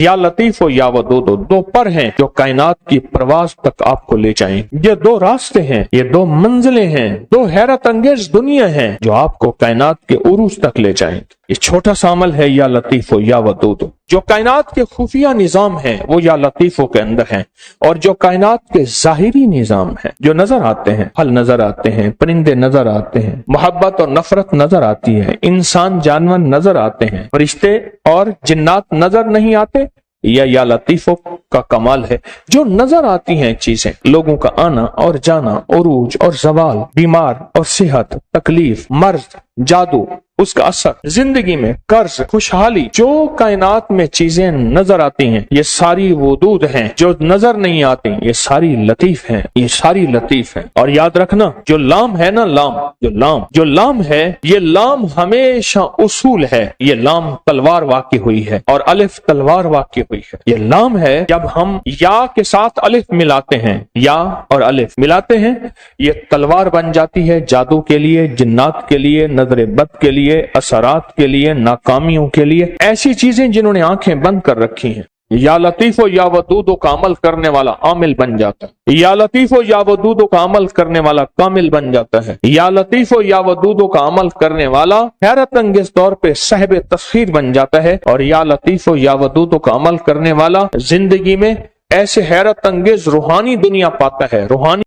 या लतीफ या वदूद, दो पर हैं जो कायनात की प्रवास तक आपको ले जाएं। ये दो रास्ते हैं, ये दो मंजिलें हैं, दो हैरत अंगेज दुनिया हैं जो आपको कायनात के उरूज तक ले जाएंगे। ये छोटा सा अमल है या लतीफ या वदूद। जो कायनात के खुफिया निजाम है वो या लतीफों के अंदर है, और जो कायनात के जाहिरी निजाम है, जो नजर आते हैं, फल नजर आते हैं, परिंदे नजर आते हैं, मोहब्बत और नफरत नजर आती है, इंसान जानवर नजर आते हैं, फरिश्ते और जिन्नात नजर नहीं आते, या लतीफों का कमाल है। जो नजर आती हैं चीजें, लोगों का आना और जाना, उरूज और जवाल, बीमार और सेहत, तकलीफ, मर्ज, जादू, उसका असर, जिंदगी में कर्ज, खुशहाली, जो कायनात में चीजें नजर आती हैं ये सारी वदूद हैं। जो नजर नहीं आती ये सारी लतीफ हैं, ये सारी लतीफ हैं। और याद रखना, जो लाम है ना, जो लाम है, ये लाम हमेशा उसूल है। ये लाम तलवार वाक़ई हुई है और अलिफ तलवार वाक़ई हुई है। ये लाम है, जब हम या के साथ अलिफ मिलाते हैं, या और अलिफ मिलाते हैं, ये तलवार बन जाती है जादू के लिए, जिन्नात के लिए, नजर बद के लिए, असरात के लिए, नाकामियों के लिए, ऐसी चीजें जिन्होंने आंखें बंद कर रखी हैं। या लतीफो या वदूदो का अमल करने वाला आमिल बन जाता है। या लतीफो या वदूदो का अमल करने वाला कामिल बन जाता है। या लतीफो या वदूदो का अमल करने वाला हैरत अंगेज तौर पे साहिब तस्खीर बन जाता है। और या लतीफो या वदूदो का अमल करने वाला जिंदगी में ऐसे हैरत अंगेज रूहानी दुनिया पाता है। रूहानी